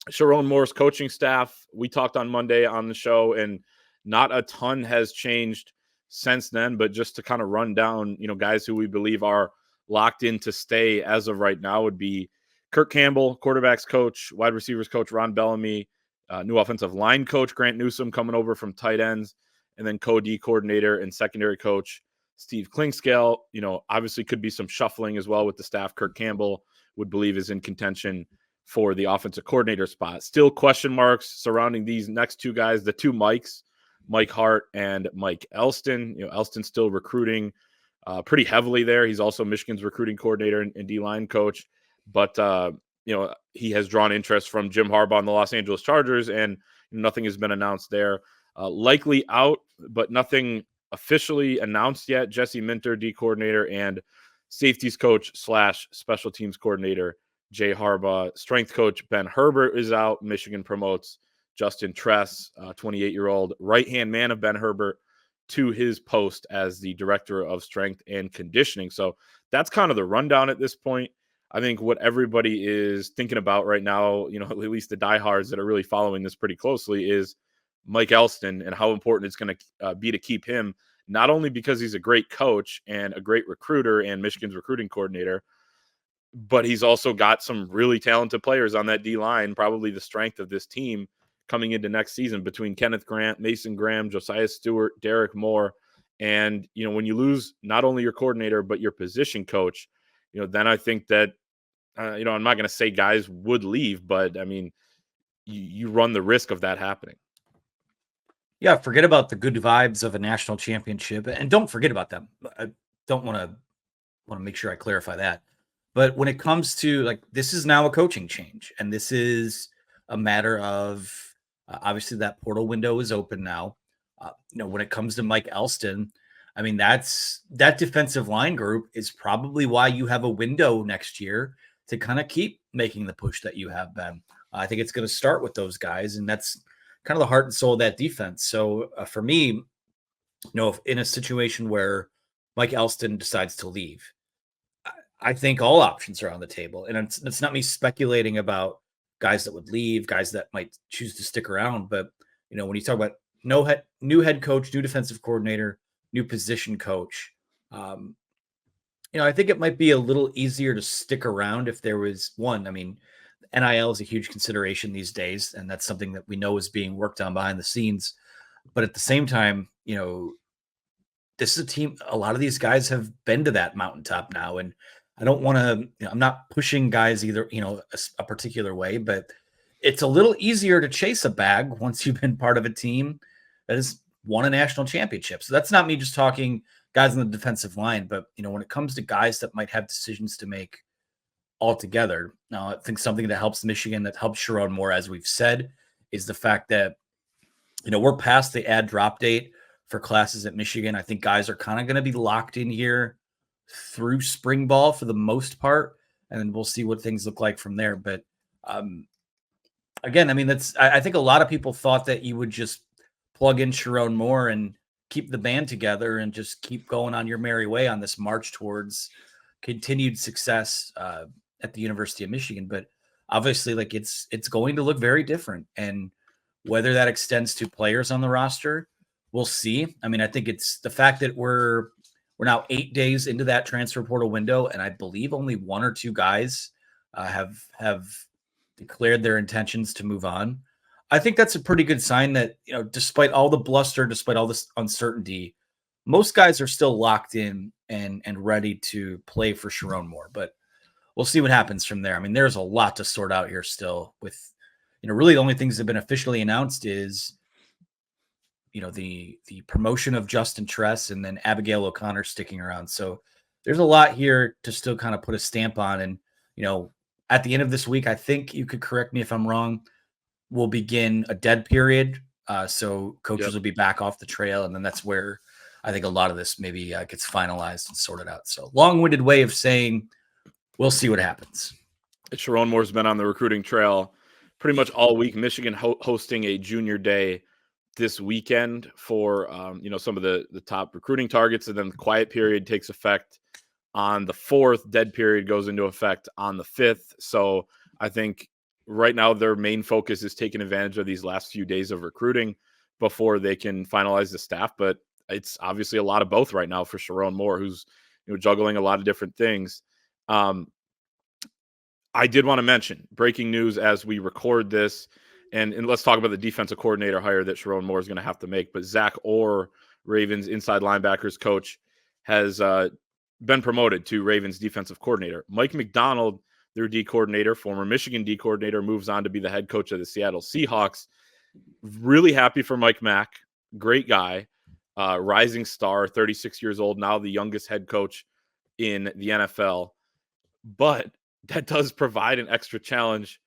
Sherrone Moore's coaching staff, we talked on Monday on the show, and not a ton has changed since then. But just to kind of run down, guys who we believe are locked in to stay as of right now would be Kirk Campbell, quarterbacks coach, wide receivers coach Ron Bellamy, new offensive line coach Grant Newsome coming over from tight ends, and then co-D coordinator and secondary coach Steve Klingscale. Obviously could be some shuffling as well with the staff. Kirk Campbell would believe is in contention for the offensive coordinator spot. Still question marks surrounding these next two guys, the two Mikes, Mike Hart and Mike Elston. Elston's still recruiting pretty heavily there. He's also Michigan's recruiting coordinator and D-line coach. But, he has drawn interest from Jim Harbaugh and the Los Angeles Chargers, and nothing has been announced there. Likely out, but nothing officially announced yet. Jesse Minter, D coordinator, and safeties coach / special teams coordinator Jay Harbaugh. Strength coach Ben Herbert is out. Michigan promotes Justin Tress, 28-year-old right-hand man of Ben Herbert, to his post as the director of strength and conditioning. So that's kind of the rundown at this point. I think what everybody is thinking about right now, at least the diehards that are really following this pretty closely, is Mike Elston and how important it's going to be to keep him, not only because he's a great coach and a great recruiter and Michigan's recruiting coordinator, but he's also got some really talented players on that D-line, probably the strength of this team coming into next season between Kenneth Grant, Mason Graham, Josiah Stewart, Derek Moore. And, when you lose not only your coordinator, but your position coach, then I think that, I'm not going to say guys would leave, but I mean, you run the risk of that happening. Yeah, forget about the good vibes of a national championship, and don't forget about them. I don't want to make sure I clarify that. But when it comes to this is now a coaching change, and this is a matter of obviously that portal window is open now. When it comes to Mike Elston, I mean, that defensive line group is probably why you have a window next year to kind of keep making the push that you have been. I think it's going to start with those guys, and that's kind of the heart and soul of that defense. So for me, if in a situation where Mike Elston decides to leave, I think all options are on the table. And it's not me speculating about guys that would leave, guys that might choose to stick around. But, when you talk about new head coach, new defensive coordinator, new position coach, I think it might be a little easier to stick around if there was one. I mean, NIL is a huge consideration these days, and that's something that we know is being worked on behind the scenes. But at the same time, this is a team, a lot of these guys have been to that mountaintop now. And I don't want to, I'm not pushing guys either, a particular way, but it's a little easier to chase a bag once you've been part of a team that has won a national championship. So that's not me just talking guys on the defensive line, but when it comes to guys that might have decisions to make altogether, now I think something that helps Michigan, that helps Sherrone Moore, as we've said, is the fact that we're past the add drop date for classes at Michigan. I think guys are kind of going to be locked in here through spring ball for the most part, and then we'll see what things look like from there. But again, I mean, I think a lot of people thought that you would just plug in Sherrone Moore and keep the band together and just keep going on your merry way on this march towards continued success at the University of Michigan. But obviously, it's going to look very different, and whether that extends to players on the roster, we'll see. I mean, I think it's the fact that we're now 8 days into that transfer portal window, and I believe only one or two guys have declared their intentions to move on. I think that's a pretty good sign that, despite all the bluster, despite all this uncertainty, most guys are still locked in and ready to play for Sherrone Moore. But we'll see what happens from there. I mean, there's a lot to sort out here still with, really the only things that have been officially announced is, the promotion of Justin Tress and then Abigail O'Connor sticking around. So there's a lot here to still kind of put a stamp on. And, at the end of this week, I think you could correct me if I'm wrong, we'll begin a dead period. So coaches will be back off the trail. And then that's where I think a lot of this maybe gets finalized and sorted out. So long-winded way of saying we'll see what happens. Sherrone Moore's been on the recruiting trail pretty much all week. Michigan hosting a junior day this weekend for, some of the top recruiting targets. And then the quiet period takes effect on the 4th. Dead period goes into effect on the 5th. So I think right now their main focus is taking advantage of these last few days of recruiting before they can finalize the staff. But it's obviously a lot of both right now for Sherrone Moore, who's juggling a lot of different things. Um, I did want to mention breaking news as we record this, and let's talk about the defensive coordinator hire that Sherrone Moore is going to have to make. But Zach Orr, Ravens inside linebackers coach, has been promoted to Ravens defensive coordinator. Mike McDonald, their D coordinator, former Michigan D coordinator, moves on to be the head coach of the Seattle Seahawks. Really happy for Mike Mack. Great guy. Rising star, 36 years old, now the youngest head coach in the NFL. But that does provide an extra challenge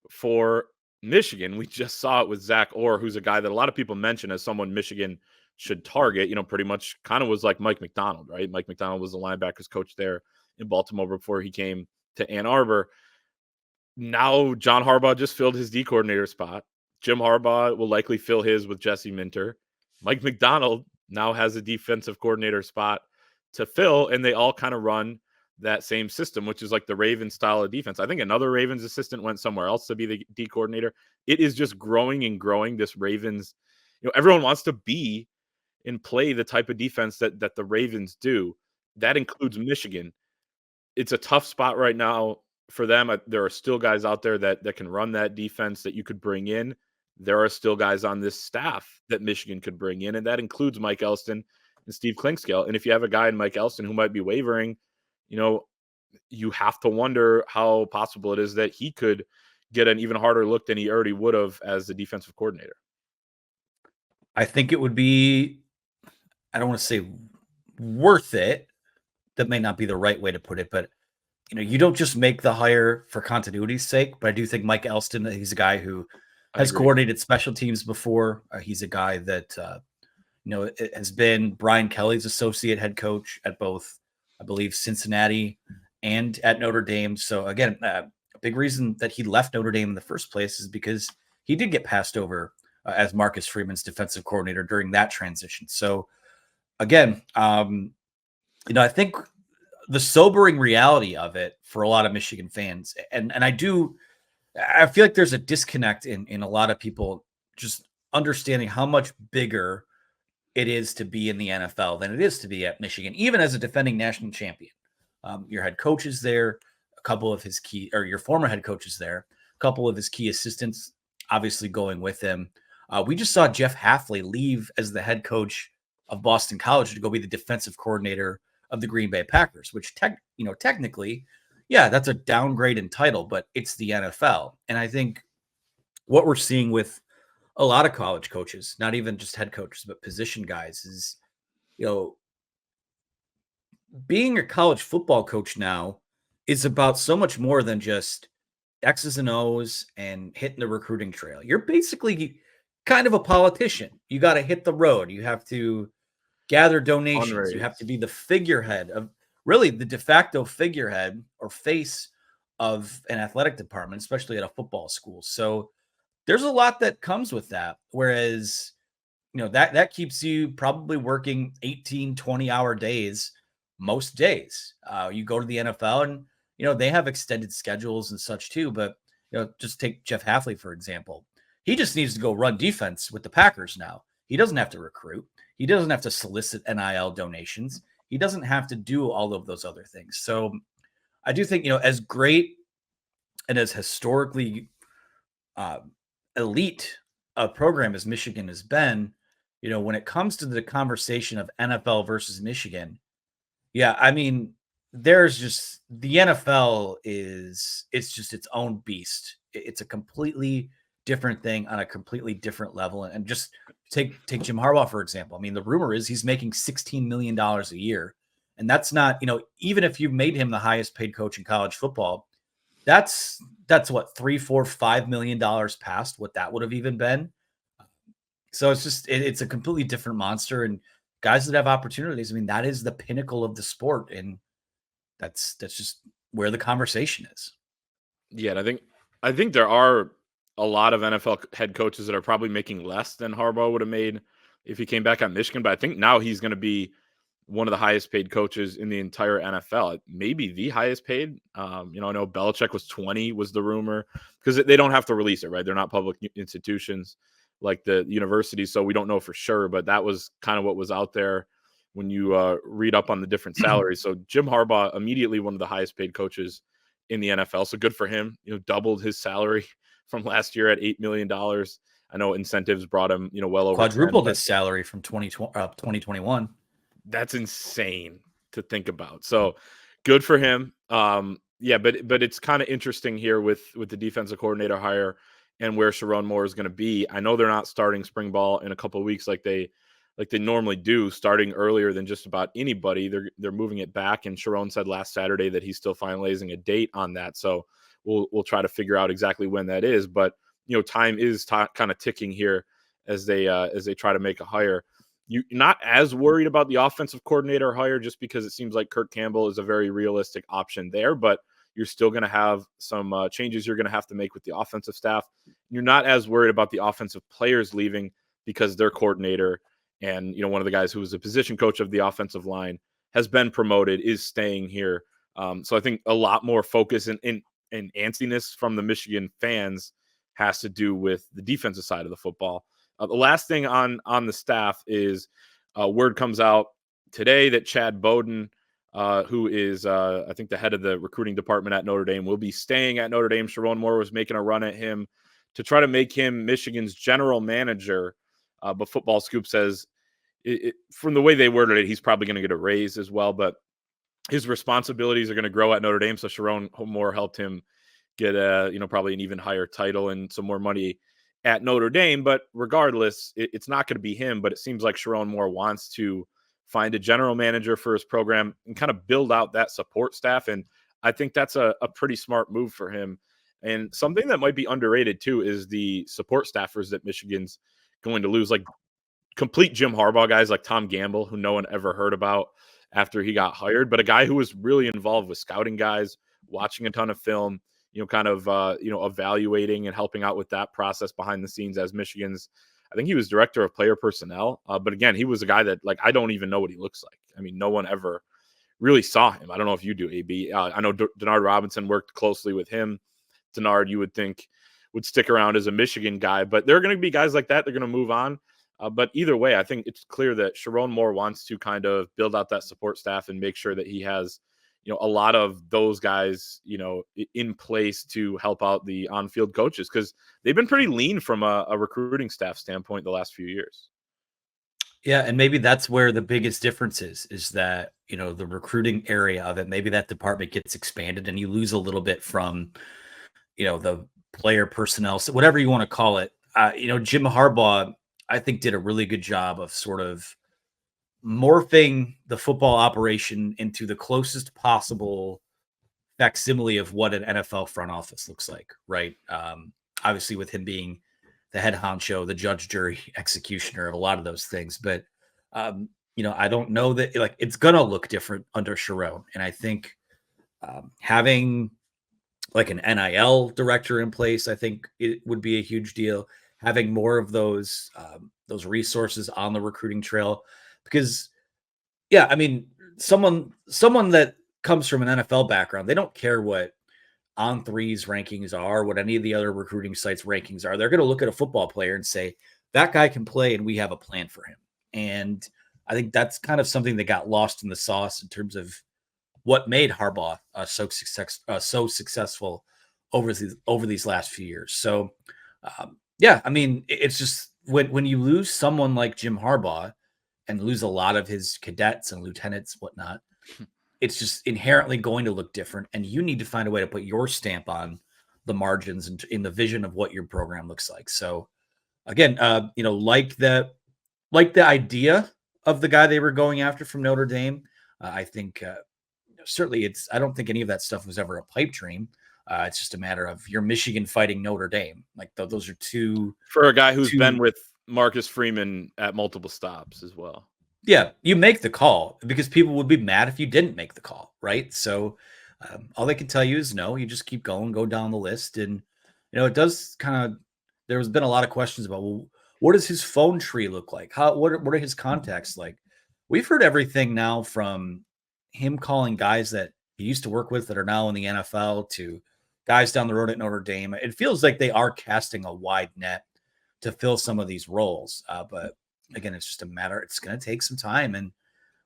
for Michigan. We just saw it with Zach Orr, who's a guy that a lot of people mention as someone Michigan should target, pretty much kind of was like Mike McDonald, right? Mike McDonald was the linebackers coach there in Baltimore before he came to Ann Arbor. Now John Harbaugh just filled his D coordinator spot. Jim Harbaugh will likely fill his with Jesse Minter. Mike McDonald now has a defensive coordinator spot to fill, and they all kind of run that same system, which is like the Ravens style of defense. I think another Ravens assistant went somewhere else to be the D coordinator. It is just growing and growing. This Ravens, everyone wants to be and play the type of defense that the Ravens do. That includes Michigan. It's a tough spot right now for them. There are still guys out there that can run that defense that you could bring in. There are still guys on this staff that Michigan could bring in, and that includes Mike Elston and Steve Klinkscale. And if you have a guy in Mike Elston who might be wavering, you have to wonder how possible it is that he could get an even harder look than he already would have as the defensive coordinator. I think it would be, I don't want to say worth it. That may not be the right way to put it, but you don't just make the hire for continuity's sake. But I do think Mike Elston, he's a guy who has coordinated special teams before. He's a guy that has been Brian Kelly's associate head coach at both, I believe, Cincinnati and at Notre Dame. So again, a big reason that he left Notre Dame in the first place is because he did get passed over as Marcus Freeman's defensive coordinator during that transition. So again, I think the sobering reality of it for a lot of Michigan fans, and I feel like there's a disconnect in a lot of people just understanding how much bigger it is to be in the NFL than it is to be at Michigan, even as a defending national champion. Your head coach is there, a couple of his key, or your former head coach is there, a couple of his key assistants obviously going with him. We just saw Jeff Hafley leave as the head coach of Boston College to go be the defensive coordinator of the Green Bay Packers, which technically, yeah, that's a downgrade in title, but it's the NFL. And I think what we're seeing with a lot of college coaches, not even just head coaches, but position guys, is, being a college football coach now is about so much more than just X's and O's and hitting the recruiting trail. You're basically kind of a politician. You got to hit the road. You have to gather donations. You have to be the figurehead of, really the de facto figurehead or face of an athletic department, especially at a football school. So there's a lot that comes with that. Whereas, that keeps you probably working 18, 20-hour days most days. You go to the NFL and, they have extended schedules and such too. But, just take Jeff Hafley, for example. He just needs to go run defense with the Packers now. He doesn't have to recruit. He doesn't have to solicit NIL donations. He doesn't have to do all of those other things. So I do think, as great and as historically elite a program as Michigan has been, when it comes to the conversation of NFL versus Michigan, yeah, I mean, there's just, the NFL it's just its own beast. It's a completely different thing on a completely different level. And just take Jim Harbaugh, for example. I mean, the rumor is he's making $16 million a year. And that's not, even if you made him the highest paid coach in college football, that's what, $3, $4, $5 million past what that would have even been. So it's just, it's a completely different monster. And guys that have opportunities, I mean, that is the pinnacle of the sport. And that's just where the conversation is. Yeah. And I think there are a lot of NFL head coaches that are probably making less than Harbaugh would have made if he came back on Michigan. But I think now he's going to be one of the highest paid coaches in the entire NFL, maybe the highest paid. I know Belichick was 20 was the rumor, because they don't have to release it, right? They're not public institutions like the universities, so we don't know for sure, but that was kind of what was out there when you read up on the different salaries. So Jim Harbaugh, immediately one of the highest paid coaches in the NFL. So good for him, doubled his salary from last year at $8 million. I know incentives brought him, well over 10, Quadrupled but his salary from 2021. that's insane to think about. So good for him. Yeah, but it's kind of interesting here with the defensive coordinator hire and where Sherrone Moore is going to be. I know they're not starting spring ball in a couple of weeks like they normally do, starting earlier than just about anybody. They're moving it back, and Sherrone said last Saturday that he's still finalizing a date on that. So we'll try to figure out exactly when that is. But time is kind of ticking here as they try to make a hire. You're not as worried about the offensive coordinator hire, just because it seems like Kirk Campbell is a very realistic option there, but you're still going to have some changes you're going to have to make with the offensive staff. You're not as worried about the offensive players leaving, because their coordinator and one of the guys who was a position coach of the offensive line has been promoted, is staying here. So I think a lot more focus and antsiness from the Michigan fans has to do with the defensive side of the football. The last thing on the staff is word comes out today that Chad Bowden, who is, I think, the head of the recruiting department at Notre Dame, will be staying at Notre Dame. Sherrone Moore was making a run at him to try to make him Michigan's general manager. But Football Scoop says, from the way they worded it, he's probably going to get a raise as well. But his responsibilities are going to grow at Notre Dame. So Sherrone Moore helped him get probably an even higher title and some more money at Notre Dame. But regardless, it's not going to be him. But it seems like Sherrone Moore wants to find a general manager for his program and kind of build out that support staff. And I think that's a pretty smart move for him. And something that might be underrated too is the support staffers that Michigan's going to lose, like complete Jim Harbaugh guys like Tom Gamble, who no one ever heard about after he got hired, but a guy who was really involved with scouting guys, watching a ton of film, kind of, evaluating and helping out with that process behind the scenes as Michigan's, I think he was director of player personnel. But again, he was a guy that, like, I don't even know what he looks like. I mean, no one ever really saw him. I don't know if you do, AB. I know Denard Robinson worked closely with him. Denard, you would think, would stick around as a Michigan guy, but there are going to be guys like that. They're going to move on. But either way, I think it's clear that Sherrone Moore wants to kind of build out that support staff and make sure that he has, a lot of those guys, in place to help out the on-field coaches, because they've been pretty lean from a recruiting staff standpoint the last few years. Yeah, and maybe that's where the biggest difference is that, the recruiting area of it, maybe that department gets expanded and you lose a little bit from, the player personnel, so whatever you want to call it. Jim Harbaugh, I think, did a really good job of sort of morphing the football operation into the closest possible facsimile of what an NFL front office looks like, right? Obviously, with him being the head honcho, the judge, jury, executioner of a lot of those things. But, I don't know that, like, it's going to look different under Sherrone. And I think having like an NIL director in place, I think it would be a huge deal. Having more of those resources on the recruiting trail, because, yeah, I mean, someone that comes from an NFL background, they don't care what On3's rankings are, what any of the other recruiting sites rankings are. They're going to look at a football player and say, that guy can play and we have a plan for him. And I think that's kind of something that got lost in the sauce in terms of what made Harbaugh so successful over these last few years. So, yeah, I mean, it's just when you lose someone like Jim Harbaugh and lose a lot of his cadets and lieutenants, whatnot, it's just inherently going to look different. And you need to find a way to put your stamp on the margins and in the vision of what your program looks like. So again, like the idea of the guy they were going after from Notre Dame, I think certainly I don't think any of that stuff was ever a pipe dream. It's just a matter of you're Michigan fighting Notre Dame. Like those are two. For a guy who's been with Marcus Freeman at multiple stops as well. Yeah, you make the call because people would be mad if you didn't make the call, right? So all they can tell you is no. You just keep going, go down the list. And, it does kind of – there's been a lot of questions about, well, what does his phone tree look like? What are his contacts like? we've heard everything now from him calling guys that he used to work with that are now in the NFL to guys down the road at Notre Dame. It feels like they are casting a wide net to fill some of these roles. But again, it's just a matter. It's going to take some time. And we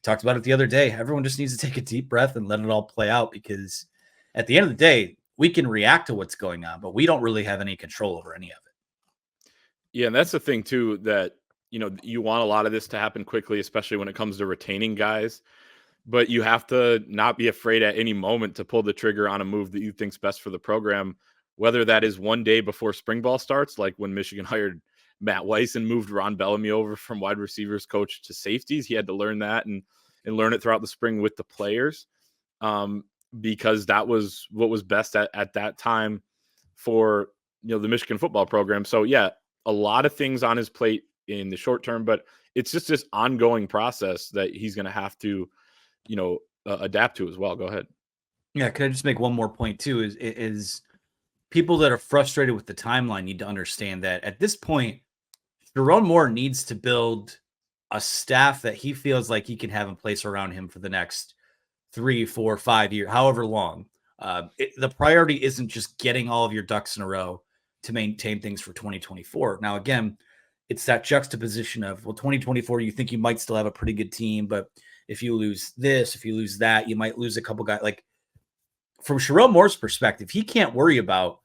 talked about it the other day. Everyone just needs to take a deep breath and let it all play out, because at the end of the day, we can react to what's going on, but we don't really have any control over any of it. Yeah, and that's the thing too, that you want a lot of this to happen quickly, especially when it comes to retaining guys. But you have to not be afraid at any moment to pull the trigger on a move that you think's best for the program, whether that is one day before spring ball starts, like when Michigan hired Matt Weiss and moved Ron Bellamy over from wide receivers coach to safeties. He had to learn that and learn it throughout the spring with the players, because that was what was best at that time for the Michigan football program. So yeah, a lot of things on his plate in the short term, but it's just this ongoing process that he's going to have to adapt to as well. Go ahead. Yeah, could I just make one more point too? Is people that are frustrated with the timeline need to understand that at this point, Sherrone Moore needs to build a staff that he feels like he can have in place around him for the next 3, 4, 5 years, however long. The priority isn't just getting all of your ducks in a row to maintain things for 2024. Now, again, it's that juxtaposition of, well, 2024, you think you might still have a pretty good team, but if you lose this, if you lose that, you might lose a couple guys. Like, from Sherrone Moore's perspective, he can't worry about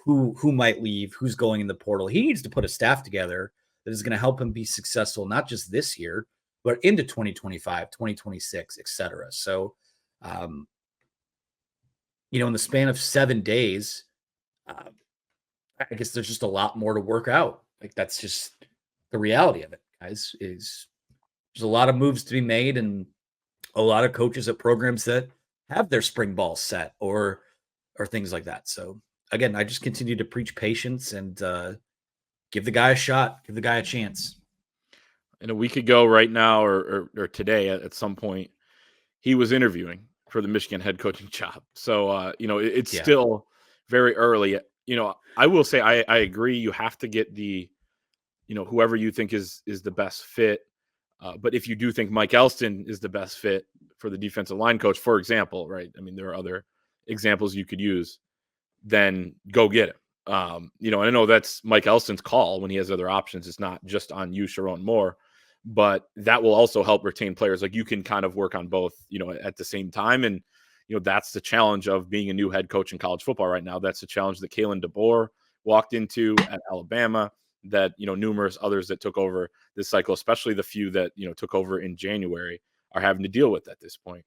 who might leave, who's going in the portal. He needs to put a staff together that is going to help him be successful, not just this year, but into 2025, 2026, et cetera. So, in the span of 7 days, I guess there's just a lot more to work out. Like, that's just the reality of it, guys, is there's a lot of moves to be made and a lot of coaches at programs that have their spring ball set or things like that. So again, I just continue to preach patience and give the guy a shot, give the guy a chance. And a week ago right now, or today at some point, he was interviewing for the Michigan head coaching job. So, it's still very early. I will say I agree. You have to get the, whoever you think is the best fit. But if you do think Mike Elston is the best fit for the defensive line coach, for example, right? I mean, there are other examples you could use, then go get him. And I know that's Mike Elston's call when he has other options. It's not just on you, Sherrone Moore, but that will also help retain players. Like, you can kind of work on both, at the same time. And, that's the challenge of being a new head coach in college football right now. That's the challenge that Kalen DeBoer walked into at Alabama, that, numerous others that took over this cycle, especially the few that, took over in January, are having to deal with at this point.